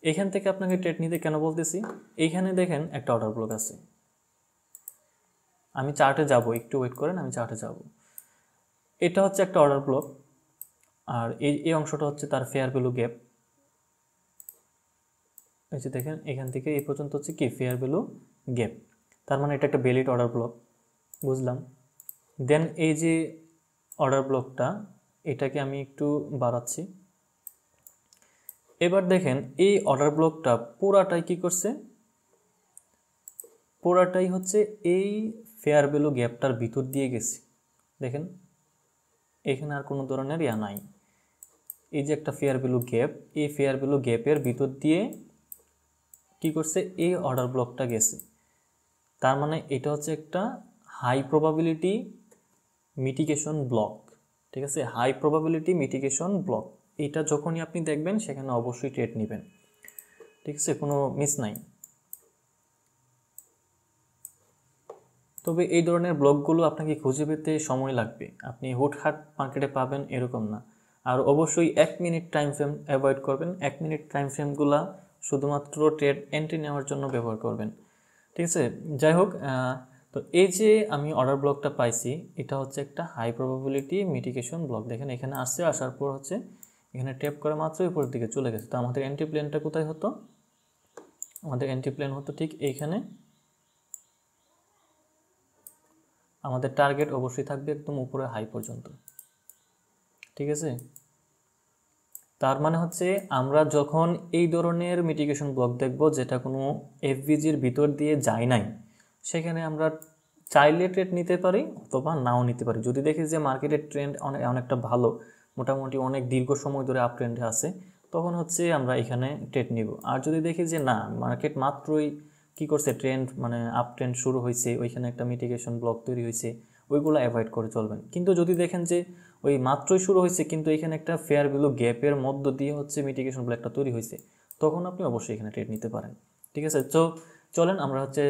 এখান থেকে আপনাকে ট্রেড নিতে কেন বলতেছি, এইখানে দেখেন একটা অর্ডার ব্লক আছে। আমি চার্টে যাব, একটু ওয়েট করেন, আমি চার্টে যাব। এটা হচ্ছে একটা অর্ডার ব্লক, আর এই অংশটা হচ্ছে তার ফেয়ার ভ্যালু গ্যাপ। এই যে দেখেন এখান থেকে এই পর্যন্ত হচ্ছে কি ফেয়ার ভ্যালু গ্যাপ, তার মানে এটা একটা ভ্যালিড অর্ডার ব্লক, বুঝলাম। দেন এই যে অর্ডার ব্লকটা, এটাকে আমি একটু বাড়াচ্ছি। এবার দেখেন এই অর্ডার ব্লকটা পুরাটাই কি করছে, পুরাটাই হচ্ছে এই ফেয়ার ভ্যালু গ্যাপটার ভিতর দিয়ে গেছে। দেখেন এখানে আর কোনো ধরনের নাই। এই যে একটা ফেয়ার ভ্যালু গ্যাপ, এই ফেয়ার ভ্যালু গ্যাপের ভিতর দিয়ে কি করছে, এই অর্ডার ব্লকটা গেছে। তার মানে এটা হচ্ছে একটা হাই প্রবাবিলিটি মিটিগেশন ব্লক। ঠিক আছে, হাই প্রবাবিলিটি মিটিগেশন ব্লক। এটা যখনই আপনি দেখবেন সেখানে অবশ্যই ট্রেড নেবেন। ঠিক আছে, কোনো মিস নাই। তবে এই ধরনের ব্লকগুলো আপনাকে খুঁজে পেতে সময় লাগবে, আপনি হুটহাট মার্কেটে পাবেন এরকম না। আর অবশ্যই 1 মিনিট টাইম ফ্রেম অ্যাভয়েড করবেন। 1 মিনিট টাইম ফ্রেমগুলো শুধুমাত্র ট্রেড এন্ট্রি নেওয়ার জন্য ব্যবহার করবেন। ঠিক আছে, যাই হোক, তো এই যে আমি অর্ডার ব্লকটা পাইছি, এটা হচ্ছে একটা হাই প্রবাবিলিটি মিটিগেশন ব্লক। দেখেন এখানে আসছে, আসার পর হচ্ছে এখানে ট্যাপ করে মাত্রই উপরের দিকে চলে গেছে। তো আমাদের এন্ট্রি প্ল্যানটা কোথায় হতো, আমাদের এন্ট্রি প্ল্যান হতো ঠিক এইখানে। আমাদের টার্গেট অবশ্যই থাকবে একদম উপরে হাই পর্যন্ত। ঠিক আছে, তার মানে হচ্ছে আমরা যখন এই ধরনের মিটিগেশন ব্লক দেখব যেটা কোনো এফভিজির ভিতর দিয়ে যায় নাই, সেখানে আমরা চাইলে ট্রেড নিতে পারি অথবা নাও নিতে পারি। যদি দেখি যে মার্কেটের ট্রেন্ড অনেকটা ভালো, মোটামুটি অনেক দীর্ঘ সময় ধরে আপ ট্রেন্ডে আছে, তখন হচ্ছে আমরা এখানে ট্রেড নিব। আর যদি দেখি যে না, মার্কেট মাত্রই কি করছে, ট্রেন্ড মানে আপ ট্রেন্ড শুরু হয়েছে, ওইখানে একটা মিটিগেশন ব্লক তৈরি হয়েছে, ওইগুলো অ্যাভয়েড করে চলবেন। কিন্তু যদি দেখেন যে ওই মাত্রই শুরু হয়েছে কিন্তু এখানে একটা ফেয়ার ভ্যালু গ্যাপের মধ্য দিয়ে হচ্ছে মিটিগেশন ব্লকটা তৈরি হয়েছে, তখন আপনি অবশ্যই এখানে ট্রেড নিতে পারেন। ঠিক আছে, তো চলেন আমরা হচ্ছে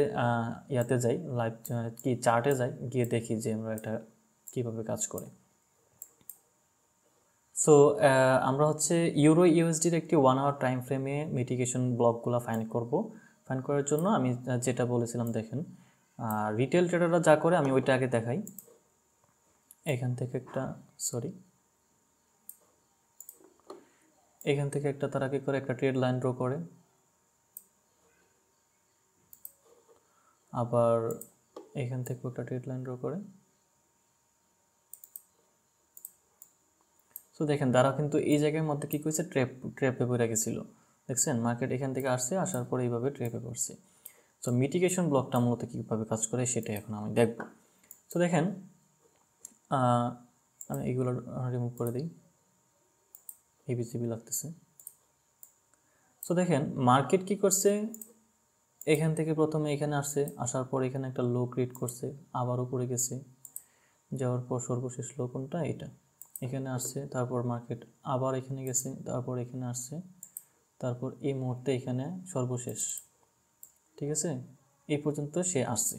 ইয়াতে যাই, লাইভ কি চার্টে যাই, গিয়ে দেখি যে আমরা এটা কীভাবে কাজ করে। সো আমরা হচ্ছে ইউরো ইউএসডির একটি 1 আওয়ার টাইম ফ্রেমে মিটিগেশন ব্লকগুলো ফাইন্ড করব। ফাইন্ড করার জন্য আমি যেটা বলেছিলাম দেখেন, রিটেল ট্রেডাররা যা করে আমি ওইটা আগে দেখাই। এখান থেকে একটা এখান থেকে একটা তারা কি করে, একটা ট্রেড লাইন ড্র করে, আবার এখান থেকে একটা ট্রেড লাইন ড্র করে। সো দেখেন তারা কিন্তু এই জায়গার মধ্যে কি করেছে, ট্র্যাপে পড়ে গেছিল। দেখছেন মার্কেট এখান থেকে আসছে, আসার পরে এইভাবে ট্র্যাপে পড়ছে। সো মিটিগেশন ব্লকটা মূলত কীভাবে কাজ করে সেটাই এখন আমি দেখব। তো দেখেন আমি এইগুলো রিমুভ করে দিই, এবিসিবি লাগতেছে। সো দেখেন মার্কেট কি করছে, এখান থেকে প্রথমে এখানে আসছে, আসার পর এখানে একটা লো ক্রিয়েট করছে, আবার উপরে গেছে, যাওয়ার পর সর্বশেষ লো কোনটা, এটা এখানে আসছে, তারপর মার্কেট আবার এখানে গেছে, তারপর এখানে আসছে, তারপর এই মুহূর্তে এখানে সর্বশেষ। ঠিক আছে, এই পর্যন্ত সে আসছে।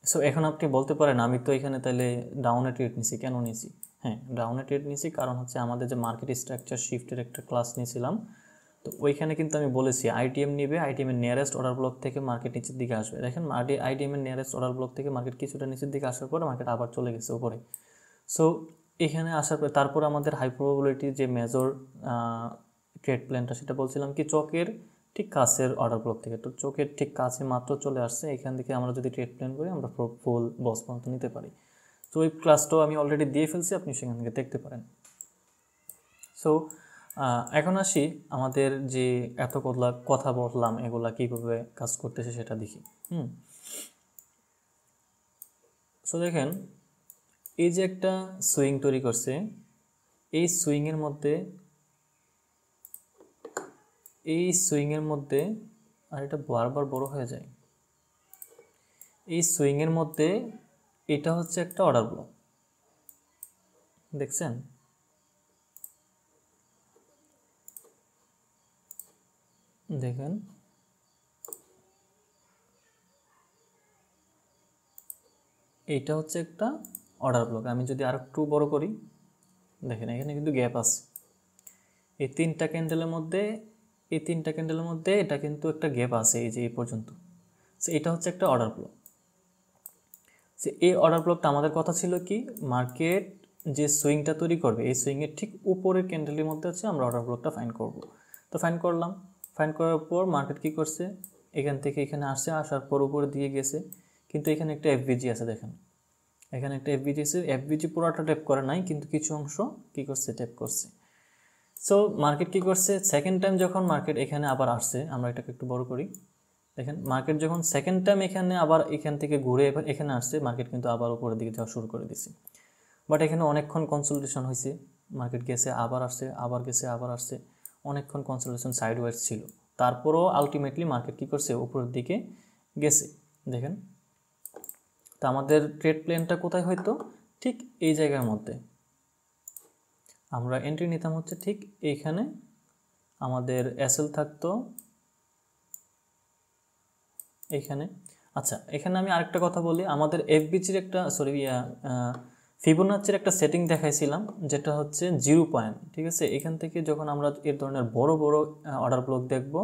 সো এখন আপনি বলতে পারেন আমি তো এখানে তাহলে ডাউনে ট্রেড নিছি, কেন নিয়েছি? হ্যাঁ, ডাউনে ট্রেড নিয়েছি কারণ হচ্ছে আমাদের যে মার্কেট স্ট্রাকচার শিফটের একটা ক্লাস নিয়েছিলাম, তো ওইখানে কিন্তু আমি বলেছি আইটিএম নিবে, আইটিএম এর নিয়ারেস্ট অর্ডার ব্লক থেকে মার্কেট নিচের দিকে আসবে। দেখেন আইটিএম এর নিয়ারেস্ট অর্ডার ব্লক থেকে মার্কেট কিছুটা নিচের দিকে আসার পরে মার্কেট আবার চলে গেছে উপরে। সো এখানে আসার পরে তারপর আমাদের হাই প্রবাবিলিটি যে মেজর ট্রেড প্ল্যানটা, সেটা বলছিলাম কি চকের ঠিক কাছের অর্ডার ব্লক থেকে, তো চোখের ঠিক কাছে মাত্র চলে আসছে, এখান থেকে আমরা যদি ট্রেড প্ল্যান করি আমরা ফুল বস পর্যন্ত নিতে পারি। তো ওই ক্লাসটাও আমি অলরেডি দিয়ে ফেলছি, আপনি সেখান থেকে দেখতে পারেন। সো এখন আসি আমাদের যে এত কথা বললাম এগুলা কীভাবে কাজ করতেছে সেটা দেখি। সো দেখেন এই যে একটা সুইং তৈরি করছে, এই সুইংয়ের মধ্যে আর এটা বারবার বড় হয়ে যায়, এই সুইংয়ের মধ্যে এটা হচ্ছে একটা অর্ডার ব্লক, দেখছেন? দেখেন এইটা হচ্ছে একটা অর্ডার ব্লক। আমি যদি আর একটু বড় করি, দেখেন এখানে কিন্তু গ্যাপ আছে। এই তিনটা ক্যান্ডেলের মধ্যে এই তিনটা ক্যান্ডেলের মধ্যে এটা কিন্তু একটা গ্যাপ আছে, এই যে এই পর্যন্ত। সো এটা হচ্ছে একটা অর্ডার ব্লক। সে এই অর্ডার ব্লকটা আমাদের কথা ছিল কি, মার্কেট যে সুইংটা তৈরি করবে এই সুইংয়ের ঠিক উপরের ক্যান্ডেলের মধ্যে হচ্ছে আমরা অর্ডার ব্লকটা ফাইন্ড করব। তো ফাইন্ড করলাম, ফাইন্ড করার পর মার্কেট কী করছে, এখান থেকে এখানে আসছে, আসার পর উপরে দিয়ে গেছে, কিন্তু এখানে একটা এফভিজি আছে দেখেন, এখানে একটা এফভিজি আছে। এফভিজি পুরোটা ট্যাপ করে নাই, কিন্তু কিছু অংশ কী করছে, ট্যাপ করছে। সো মার্কেট কী করছে, সেকেন্ড টাইম যখন মার্কেট এখানে আবার আসছে, আমরা এটাকে একটু বড় করি, দেখেন মার্কেট যখন সেকেন্ড টাইম এখানে আবার এখান থেকে ঘুরে এবার এখানে আসছে, মার্কেট কিন্তু আবার উপরের দিকে যাওয়া শুরু করে দিছে। বাট এখানে অনেকক্ষণ কনসোলিডেশন হয়েছে, মার্কেট গেছে আবার আসছে, আবার গেছে আবার আসছে, অনেকক্ষণ কনসোলিডেশন সাইডওয়াইজ ছিল। তারপরও আলটিমেটলি মার্কেট কী করছে, উপরের দিকে গেছে। দেখেন, তো আমাদের ট্রেড প্ল্যানটা কোথায় হয়তো, ঠিক এই জায়গার মধ্যে আমরা এন্ট্রি নিতাম হচ্ছে ঠিক এইখানে, আমাদের এসএল থাকতো এইখানে। আচ্ছা, এখানে আমি আরেকটা কথা বলি, আমাদের এফবিজির একটা ফিবোনাচির একটা সেটিং দেখাইছিলাম, যেটা হচ্ছে 0 পয়েন্ট। ঠিক আছে, এখান থেকে যখন আমরা এর ধরনের বড় বড় অর্ডার ব্লক দেখব,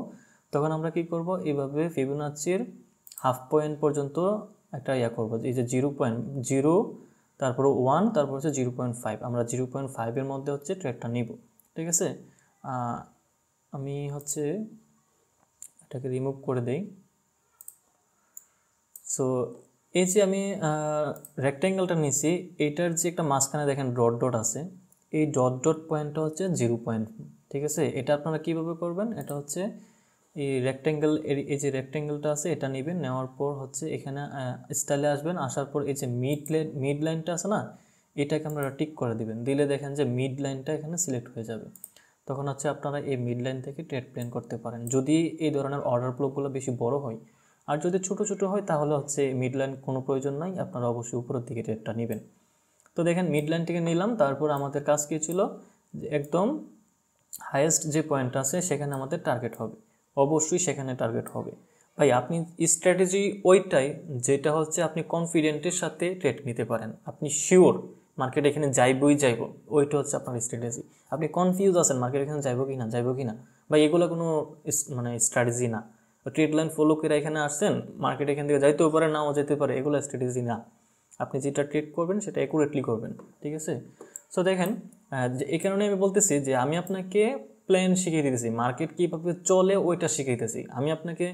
তখন আমরা কি করব, এইভাবে ফিবোনাচির হাফ পয়েন্ট পর্যন্ত একটা করব, এই যে 0.0, তারপর 1, তারপর হচ্ছে 0.5, আমরা 0.5-এর মধ্যে হচ্ছে ট্রেডটা নিব। ঠিক আছে, আমি হচ্ছে এটাকে রিমুভ করে দেই। সো এই যে আমি রেক্ট্যাঙ্গেলটা নিছি, এইটার যে একটা মাঝখানে দেখেন ডট ডট আছে, এই ডট ডট পয়েন্টটা হচ্ছে 0 পয়েন্ট। ঠিক আছে, এটা আপনারা কীভাবে করবেন, এটা হচ্ছে এই রেক্ট্যাঙ্গেল, এই যে রেক্ট্যাঙ্গেলটা আছে এটা নেবেন, নেওয়ার পর হচ্ছে এখানে স্টাইলে আসবেন, আসার পর এই যে মিড লাইনটা আছে না, এটাকে আপনারা টিক করে দিবেন, দিলে দেখেন যে মিড লাইনটা এখানে সিলেক্ট হয়ে যাবে। তখন হচ্ছে আপনারা এই মিড লাইন থেকে ট্রেড প্ল্যান করতে পারেন, যদি এই ধরনের অর্ডার ব্লকগুলো বেশি বড় হয়। আর যদি ছোট ছোট হয় তাহলে হচ্ছে মিড লাইন কোনো প্রয়োজন নাই, আপনারা অবশ্যই উপরের দিকে ট্রেডটা নেবেন। তো দেখেন মিড লাইন থেকে নিলাম, তারপর আমাদের কাজ কী ছিল, যে একদম হায়েস্ট যে পয়েন্ট আছে সেখানে আমাদের টার্গেট হবে, অবশ্যই সেখানে টার্গেট হবে। ভাই আপনি স্ট্র্যাটেজি ওইটাই যেটা হচ্ছে আপনি কনফিডেন্টের সাথে ট্রেড নিতে পারেন, আপনি শিওর মার্কেট এখানে যাইবই যাইব, ওইটা হচ্ছে আপনার স্ট্র্যাটেজি। আপনি কনফিউজ আছেন মার্কেট এখানে যাইবো কি না, যাইবো কি না, ভাই এগুলো কোনো মানে স্ট্র্যাটেজি না। ট্রেড লাইন ফলো করে এখানে আসছেন, মার্কেট এখান থেকে যাইতেও পারে, নাও যেতে পারে, এগুলো স্ট্র্যাটেজি না। আপনি যেটা ট্রেড করবেন সেটা অ্যাকুরেটলি করবেন। ঠিক আছে, সো দেখেন এই কারণে আমি বলতেছি যে আমি আপনাকে প্ল্যান শিখিয়ে দিতেছি, মার্কেট কীভাবে চলে ওইটা শিখাইতেছি, আমি আপনাকে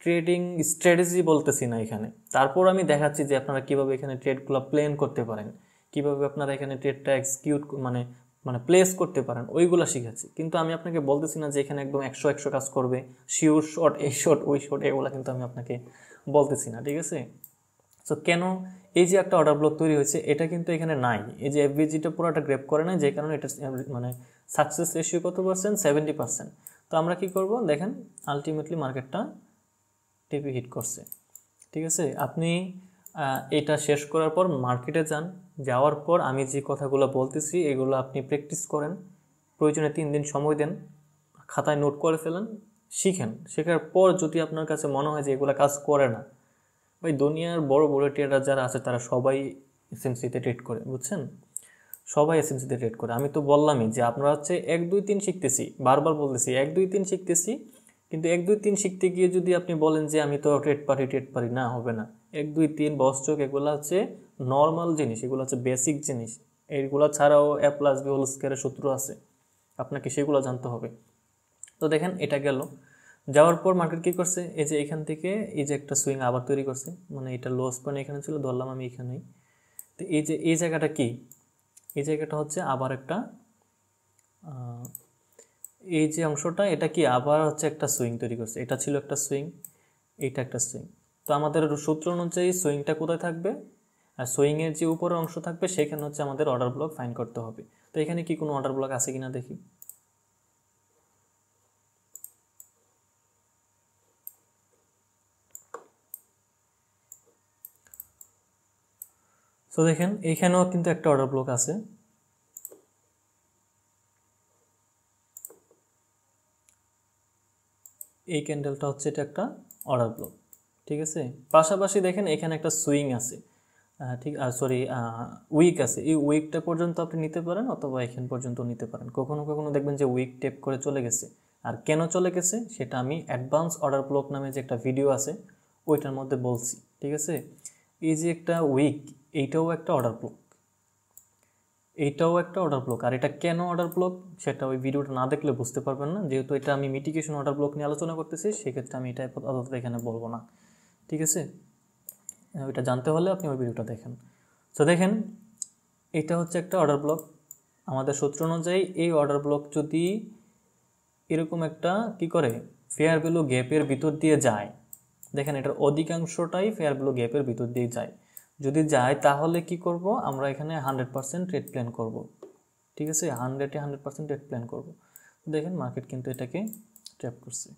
ট্রেডিং স্ট্র্যাটেজি বলতেছি না এখানে। তারপর আমি দেখাচ্ছি যে আপনারা কীভাবে এখানে ট্রেডগুলো প্ল্যান করতে পারেন, কীভাবে আপনারা এখানে ট্রেডটা এক্সিকিউট মানে মানে প্লেস করতে পারেন, ওইগুলো শিখাচ্ছি। কিন্তু আমি আপনাকে বলতেছি না যে এখানে একদম 100 কাজ করবে, শিওর শট, এই শট ওই শট, এগুলো কিন্তু আমি আপনাকে বলতেছি না। ঠিক আছে, সো কেন এই যে একটা অর্ডার ব্লক তৈরি হয়েছে, এটা কিন্তু এখানে নাই, এই যে এফবিজিটা পুরোটা গ্রেপ করে নাই, যে কারণে এটা মানে সাকসেস রেশিও কত পার্সেন্ট, 70%। তো আমরা কি করব, দেখেন আলটিমেটলি মার্কেটটা টিপি হিট করছে। ঠিক আছে, আপনি এটা শেষ করার পর মার্কেটে যান, যাওয়ার পর আমি যে কথাগুলো বলতেছি এগুলো আপনি প্র্যাকটিস করেন, প্রয়োজনে 3 দিন সময় দেন, খাতায় নোট করে ফেলেন, শিখেন। শেখার পর যদি আপনার কাছে মনে হয় যে এগুলো কাজ করে না, ভাই দুনিয়ার বড় বড় ট্রেডার যারা আছে তারা সবাই এসএমসিতে ট্রেড করে, বুঝছেন, সবাই এসএমসিতে ট্রেড করে। আমি তো বললামই যে আপনারা হচ্ছে 1 2 3 শিখতেছি, বারবার বলতেছি 1 2 3 শিখতেছি, কিন্তু 1 2 3 শিখতে গিয়ে যদি আপনি বলেন যে আমি তো ট্রেড পারি, না, হবে না। 1 2 3 বস চোখ, এগুলো হচ্ছে নর্মাল জিনিস, এগুলো হচ্ছে বেসিক জিনিস, এইগুলো ছাড়াও A+B² সূত্র আছে, আপনাকে সেগুলো জানতে হবে। তো দেখেন এটা গেল, যাওয়ার পর মার্কেট কী করছে, এই যে এখান থেকে এই যে একটা সুইং আবার তৈরি করছে, মানে এটা লোস পয়েন্ট এখানে ছিল, ধরলাম আমি এখানেই। তো এই যে এই জায়গাটা কি, এই জায়গাটা হচ্ছে আবার একটা এই যে অংশটা, এটা কি আবার হচ্ছে একটা সুইং তৈরি করছে, এটা ছিল একটা সুইং, এইটা একটা সুইং। তো আমাদের সূত্র অনুযায়ী সুইংটা কোথায় থাকবে, আর সুইংয়ের যে উপরের অংশ থাকবে সেখানে হচ্ছে আমাদের অর্ডার ব্লক ফাইন্ড করতে হবে। তো এখানে কি কোনো অর্ডার ব্লক আছে কিনা দেখি। তো দেখেন এইখানেও কিন্তু একটা অর্ডার ব্লক আছে, এই ক্যান্ডেলটা হচ্ছে এটা একটা অর্ডার ব্লক। ঠিক আছে, পাশাপাশি দেখেন এখানে একটা সুইং আছে, ঠিক উইক আছে, এই উইকটা পর্যন্ত আপনি নিতে পারেন অথবা এখান পর্যন্ত নিতে পারেন। কখনো কখনো দেখবেন যে উইক টেপ করে চলে গেছে, আর কেন চলে গেছে সেটা আমি অ্যাডভান্স অর্ডার ব্লক নামে যে একটা ভিডিও আছে ওইটার মধ্যে বলছি, ঠিক আছে। এই যে একটা উইক, এইটাও একটা অর্ডার ব্লক, এইটাও একটা অর্ডার ব্লক। আর এটা কেন অর্ডার ব্লক সেটা ওই ভিডিওটা না দেখলে বুঝতে পারবেন না, যেহেতু এটা আমি মিটিগেশন অর্ডার ব্লক নিয়ে আলোচনা করতেছি, সেক্ষেত্রে আমি এটা আপাতত এখানে বলবো না, ঠিক আছে। ওইটা জানতে হলে আপনি ওই ভিডিওটা দেখেন। তো দেখেন, এটা হচ্ছে একটা অর্ডার ব্লক। আমাদের সূত্র অনুযায়ী এই অর্ডার ব্লক যদি এরকম একটা কি করে ফেয়ার ভ্যালু গ্যাপের ভিতর দিয়ে যায়, দেখেন এটার অধিকাংশটাই ফেয়ার ভ্যালু গ্যাপের ভিতর দিয়ে যায়। যদি যায় তাহলে কি করব, আমরা এখানে 100% ট্রেড প্ল্যান করব, ঠিক আছে। 100% ট্রেড প্ল্যান করব। দেখেন মার্কেট কিন্তু এটাকে ট্র্যাপ করছে,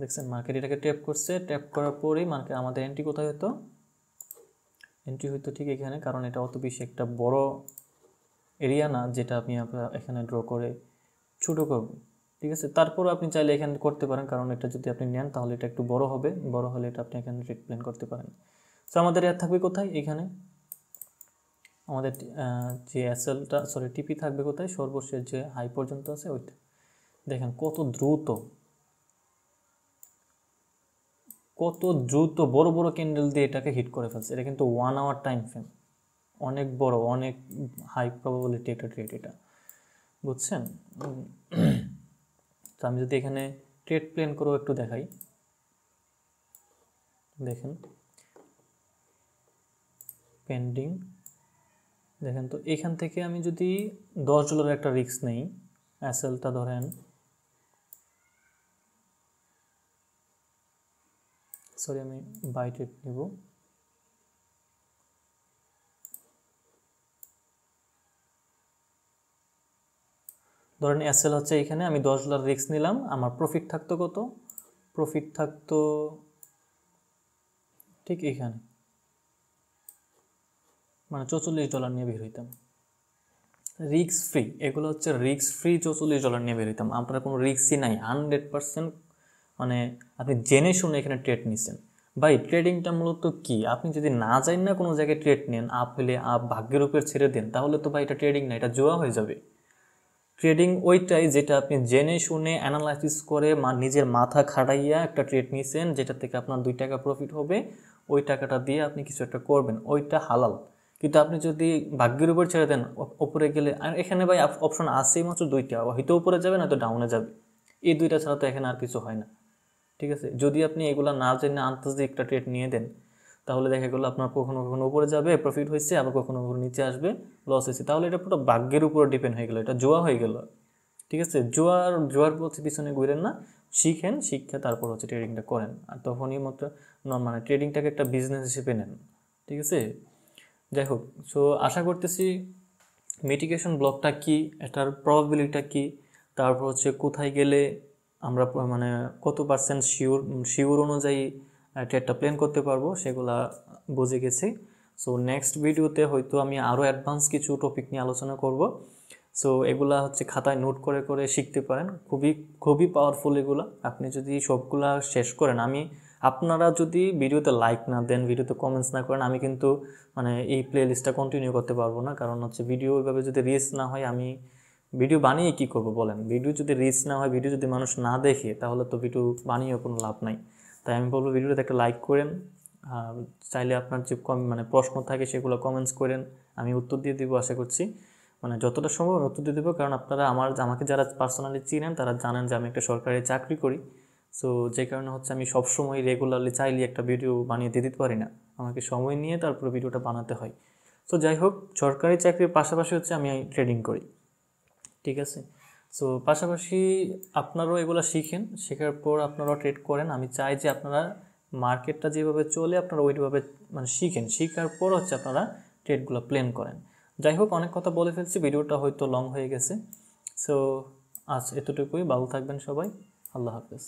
দেখছেন মার্কেট এটাকে ট্র্যাপ করছে। ট্র্যাপ করার পরেই মার্কেট আমাদের এন্ট্রি কোথায় হতো, এন্ট্রি হইতো ঠিক এখানে, কারণ এটা অত বেশি একটা বড় এরিয়া না যেটা আপনি এখানে ড্র করে ছোটো করব, ঠিক আছে। তারপরও আপনি চাইলে এখানে করতে পারেন, কারণ এটা যদি আপনি নেন তাহলে এটা একটু বড় হবে, বড় হলে এটা আপনি এখানে ট্রেড প্ল্যান করতে পারেন। তো আমাদের এর থাকবে কোথায়, এখানে আমাদের যে এসএলটা সরি টিপি থাকবে কোথায়, সর্বশেষ যে হাই পর্যন্ত আছে ওইটা। দেখেন কত দ্রুত বড় বড় ক্যান্ডেল দিয়ে এটাকে হিট করে ফেলছে। এটা কিন্তু 1 আওয়ার টাইম ফ্রেম, অনেক বড়, অনেক হাই প্রবাবিলিটি একটা ট্রেড এটা, বুঝছেন। তো আমি যদি এখানে ট্রেড প্ল্যান করেও একটু দেখাই, দেখেন পেন্ডিং, দেখেন। তো এখান থেকে আমি যদি $10 একটা রিস্ক নেই, এসএলটা ধরেন সরি আমি বাই ট্রেড নেব, ধরেন এসএল হচ্ছে এখানে, আমি $10 রিস্ক নিলাম, আমার প্রফিট থাকতো কত, প্রফিট থাকতো ঠিক এখানে, মানে $44 নিয়ে বের হইতাম রিস্ক ফ্রি। এগুলো হচ্ছে রিস্ক ফ্রি, $44 নিয়ে বের হইতাম, আপনার কোনো রিস্কই নাই, 100%। মানে আপনি জেনে শুনে এখানে ট্রেড নিচ্ছেন। ভাই ট্রেডিংটা মূলত কি, আপনি যদি না জানেন না কোনো জায়গায় ট্রেড নেন, আপ হলে আপ, ভাগ্যের উপর ছেড়ে দেন, তাহলে তো ভাই এটা ট্রেডিং না, এটা জুয়া হয়ে যাবে। ট্রেডিং ওইটাই যেটা আপনি জেনে শুনে অ্যানালাইসিস করে নিজের মাথা খাটাইয়া একটা ট্রেড নিয়েছেন, যেটা থেকে আপনার $2 প্রফিট হবে, ওই টাকাটা দিয়ে আপনি কিছু একটা করবেন, ওইটা হালাল। কিন্তু আপনি যদি ভাগ্যের উপর ছেড়ে দেন, ওপরে গেলে, আর এখানে ভাই অপশন আসছেই মাত্র 2টা, হয়তো উপরে যাবে না তো ডাউনে যাবে, এই 2টা ছাড়া তো এখানে আর কিছু হয় না, ঠিক আছে। যদি আপনি এগুলা না জেনে আন্দাজে একটা ট্রেড নিয়ে দেন, তাহলে দেখা গেলো আপনার কখনো কখনো উপরে যাবে প্রফিট হয়েছে, আবার কখনো কখনো নিচে আসবে লস হয়েছে, তাহলে এটা পুরো ভাগ্যের উপর ডিপেন্ড হয়ে গেলো, এটা জুয়া হয়ে গেল, ঠিক আছে। জুয়ার পিছনে ঘুরেন না, শিখেন, শিক্ষা তারপর হচ্ছে ট্রেডিংটা করেন, আর তখনই মতো মানে ট্রেডিংটাকে একটা বিজনেস হিসেবে নেন, ঠিক আছে। যাই হোক, সো আশা করতেছি মিটিগেশন ব্লকটা কি, এটার প্রবাবিলিটিটা কি, তারপর হচ্ছে কোথায় গেলে আমরা মানে কত পার্সেন্ট শিওর অনুযায়ী ট্রেডটা প্ল্যান করতে পারবো সেগুলা বুঝে গেছি। সো নেক্সট ভিডিওতে হয়তো আমি আরও অ্যাডভান্স কিছু টপিক নিয়ে আলোচনা করব। সো এগুলা হচ্ছে খাতায় নোট করে করে শিখতে পারেন, খুবই খুবই পাওয়ারফুল এগুলা। আপনি যদি সবগুলা শেষ করেন, আপনারা যদি ভিডিওতে লাইক না দেন, ভিডিওতে কমেন্টস না করেন, আমি কিন্তু মানে এই প্লে লিস্টটা কন্টিনিউ করতে পারবো না। কারণ হচ্ছে ভিডিও ওইভাবে যদি রিচ না হয়, আমি ভিডিও বানিয়ে কি করব বলেন, ভিডিও যদি রিচ না হয়, ভিডিও যদি মানুষ না দেখে, তাহলে তো ভিডিও বানিয়েও কোনো লাভ নাই। তাই আমি বলবো ভিডিওতে একটা লাইক করেন, চাইলে আপনার যে মানে প্রশ্ন থাকে সেগুলো কমেন্টস করেন, আমি উত্তর দিয়ে দিব আশা করছি। মানে যতটা সম্ভব আমি উত্তর দিয়ে দেবো, কারণ আপনারা আমাকে যারা পার্সোনালি চিনেন তারা জানেন যে আমি একটা সরকারি চাকরি করি। সো যে কারণে হচ্ছে আমি সবসময় রেগুলারলি চাইলে একটা ভিডিও বানিয়ে দিতে পারি না, আমাকে সময় নিয়ে তারপর ভিডিওটা বানাতে হয়। তো যাই হোক, সরকারি চাকরির পাশাপাশি হচ্ছে আমি ট্রেডিং করি, ঠিক আছে। সো পাশাপাশি আপনারাও এগুলো শিখেন, শেখার পর আপনারাও ট্রেড করেন। আমি চাই যে আপনারা মার্কেটটা যেভাবে চলে আপনারা ওইভাবে মানে শিখেন, শেখার পর হচ্ছে আপনারা ট্রেডগুলো প্ল্যান করেন। যাই হোক, অনেক কথা বলে ফেলছি, ভিডিওটা হয়তো লং হয়ে গেছে। সো আজ এতটুকুই, ভালো থাকবেন সবাই, আল্লাহ হাফেজ।